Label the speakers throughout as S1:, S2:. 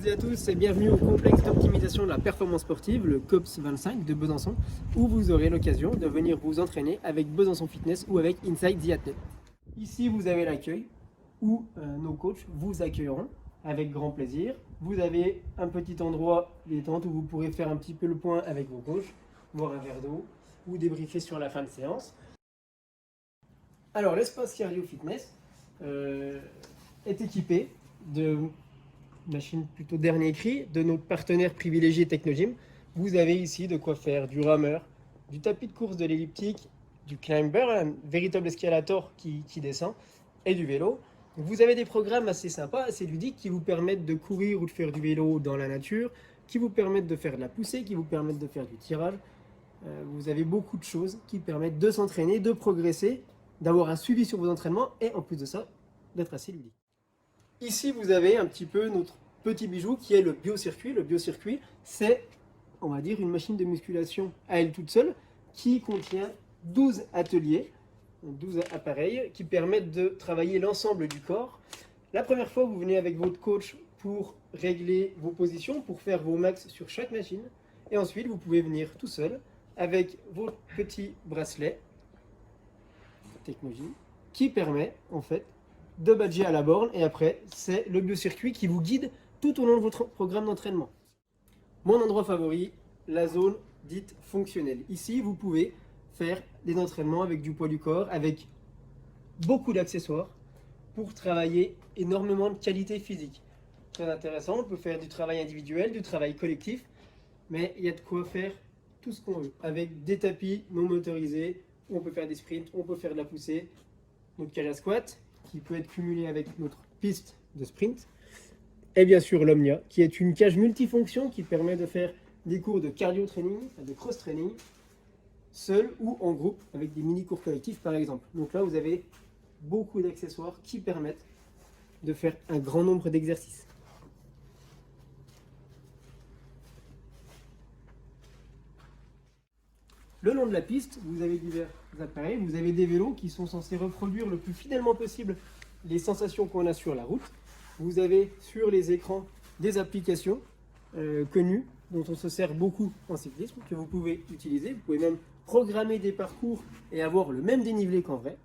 S1: toutes et à tous et bienvenue au complexe d'optimisation de la performance sportive, le COPS 25 de Besançon, où vous aurez l'occasion de venir vous entraîner avec Besançon Fitness ou avec Inside the Athlete. Ici, vous avez l'accueil où nos coachs vous accueilleront avec grand plaisir. Vous avez un petit endroit détente où vous pourrez faire un petit peu le point avec vos coachs, boire un verre d'eau ou débriefer sur la fin de séance. Alors, l'espace Cardio Fitness est équipé de machine plutôt dernier cri de notre partenaire privilégié Technogym. Vous avez ici de quoi faire du rameur, du tapis de course de l'elliptique, du climber, un véritable escalator qui descend, et du vélo. Vous avez des programmes assez sympas, assez ludiques qui vous permettent de courir ou de faire du vélo dans la nature, qui vous permettent de faire de la poussée, qui vous permettent de faire du tirage. Vous avez beaucoup de choses qui permettent de s'entraîner, de progresser, d'avoir un suivi sur vos entraînements et en plus de ça, d'être assez ludique. Ici, vous avez un petit peu notre petit bijou qui est le biocircuit. Le biocircuit, c'est, on va dire, une machine de musculation à elle toute seule qui contient 12 ateliers, 12 appareils qui permettent de travailler l'ensemble du corps. La première fois, vous venez avec votre coach pour régler vos positions, pour faire vos max sur chaque machine. Et ensuite, vous pouvez venir tout seul avec votre petit bracelet Technogym qui permet, en fait, de badger à la borne et après c'est le biocircuit qui vous guide tout au long de votre programme d'entraînement. Mon endroit favori, la zone dite fonctionnelle. Ici vous pouvez faire des entraînements avec du poids du corps, avec beaucoup d'accessoires pour travailler énormément de qualité physique. Très intéressant, on peut faire du travail individuel, du travail collectif, mais il y a de quoi faire tout ce qu'on veut. Avec des tapis non motorisés, on peut faire des sprints, on peut faire de la poussée, notre cage à squat, qui peut être cumulé avec notre piste de sprint. Et bien sûr l'Omnia, qui est une cage multifonction qui permet de faire des cours de cardio training, de cross training, seul ou en groupe, avec des mini cours collectifs par exemple. Donc là, vous avez beaucoup d'accessoires qui permettent de faire un grand nombre d'exercices. Le long de la piste, vous avez divers appareils, vous avez des vélos qui sont censés reproduire le plus fidèlement possible les sensations qu'on a sur la route. Vous avez sur les écrans des applications connues dont on se sert beaucoup en cyclisme, que vous pouvez utiliser. Vous pouvez même programmer des parcours et avoir le même dénivelé qu'en vrai.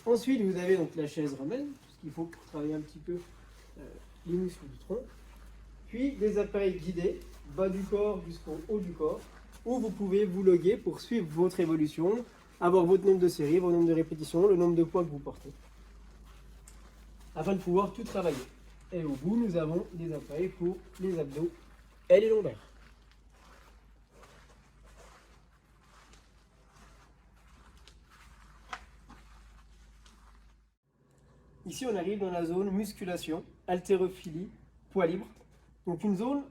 S1: Ensuite, vous avez donc la chaise romaine, tout ce qu'il faut pour travailler un petit peu les muscles du tronc. Puis des appareils guidés, bas du corps jusqu'au haut du corps, où vous pouvez vous loguer pour suivre votre évolution, avoir votre nombre de séries, votre nombre de répétitions, le nombre de poids que vous portez, afin de pouvoir tout travailler. Et au bout, nous avons des appareils pour les abdos et les lombaires. Ici, on arrive dans la zone musculation, haltérophilie, poids libre. Donc une zone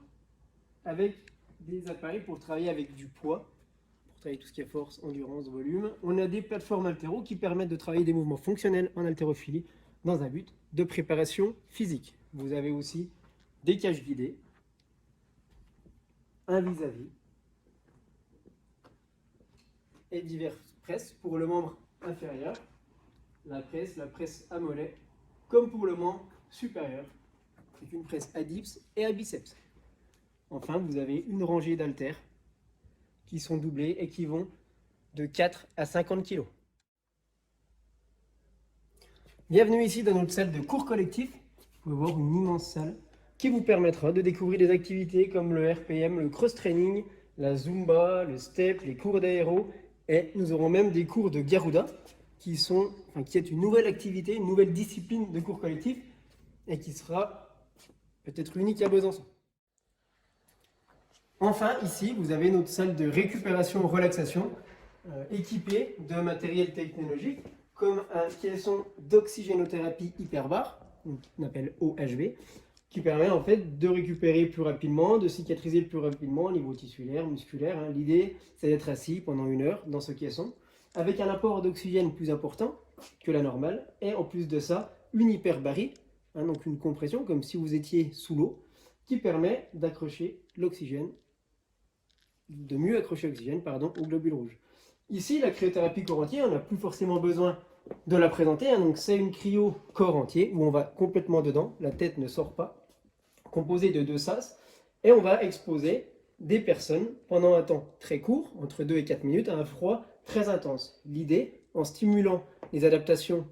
S1: avec des appareils pour travailler avec du poids, pour travailler tout ce qui est force, endurance, volume. On a des plateformes haltéro qui permettent de travailler des mouvements fonctionnels en haltérophilie dans un but de préparation physique. Vous avez aussi des cages guidées, un vis-à-vis et diverses presses pour le membre inférieur, la presse à mollet, comme pour le membre supérieur, avec une presse à dips et à biceps. Enfin, vous avez une rangée d'haltères qui sont doublés et qui vont de 4 à 50 kg. Bienvenue ici dans notre salle de cours collectif. Vous pouvez voir une immense salle qui vous permettra de découvrir des activités comme le RPM, le cross-training, la Zumba, le step, les cours d'aéro. Et nous aurons même des cours de Garuda qui est une nouvelle activité, une nouvelle discipline de cours collectif et qui sera peut-être unique à Besançon. Enfin, ici, vous avez notre salle de récupération-relaxation équipée de matériel technologique comme un caisson d'oxygénothérapie hyperbare, qu'on appelle OHV, qui permet en fait de récupérer plus rapidement, de cicatriser plus rapidement au niveau tissulaire, musculaire. L'idée, c'est d'être assis pendant 1 heure dans ce caisson, avec un apport d'oxygène plus important que la normale, et en plus de ça, une hyperbarie, donc une compression, comme si vous étiez sous l'eau, qui permet d'accrocher l'oxygène, de mieux accrocher l'oxygène, aux globules rouges. Ici, la cryothérapie corps entier, on n'a plus forcément besoin de la présenter, donc c'est une cryo corps entier, où on va complètement dedans, la tête ne sort pas, composé de 2 sas, et on va exposer des personnes pendant un temps très court, entre 2 et 4 minutes, à un froid très intense. L'idée, en stimulant les adaptations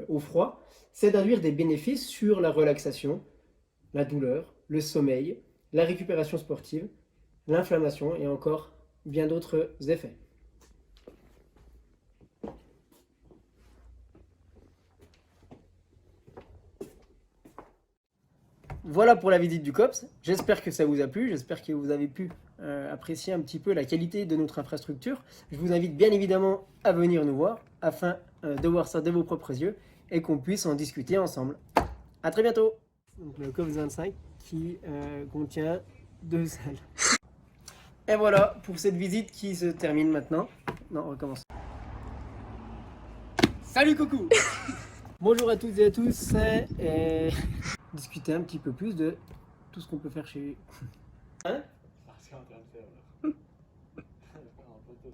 S1: au froid, c'est d'induire des bénéfices sur la relaxation, la douleur, le sommeil, la récupération sportive, l'inflammation et encore bien d'autres effets. Voilà pour la visite du COPS. J'espère que ça vous a plu, j'espère que vous avez pu apprécier un petit peu la qualité de notre infrastructure. Je vous invite bien évidemment à venir nous voir afin de voir ça de vos propres yeux et qu'on puisse en discuter ensemble. À très bientôt. Donc le COPS 25 qui contient 2 salles. Et voilà pour cette visite qui se termine maintenant. Non, on recommence. Salut coucou. Bonjour à toutes et à tous. Discuter un petit peu plus de tout ce qu'on peut faire chez lui. Hein?
S2: C'est en train de faire là. Un poteau.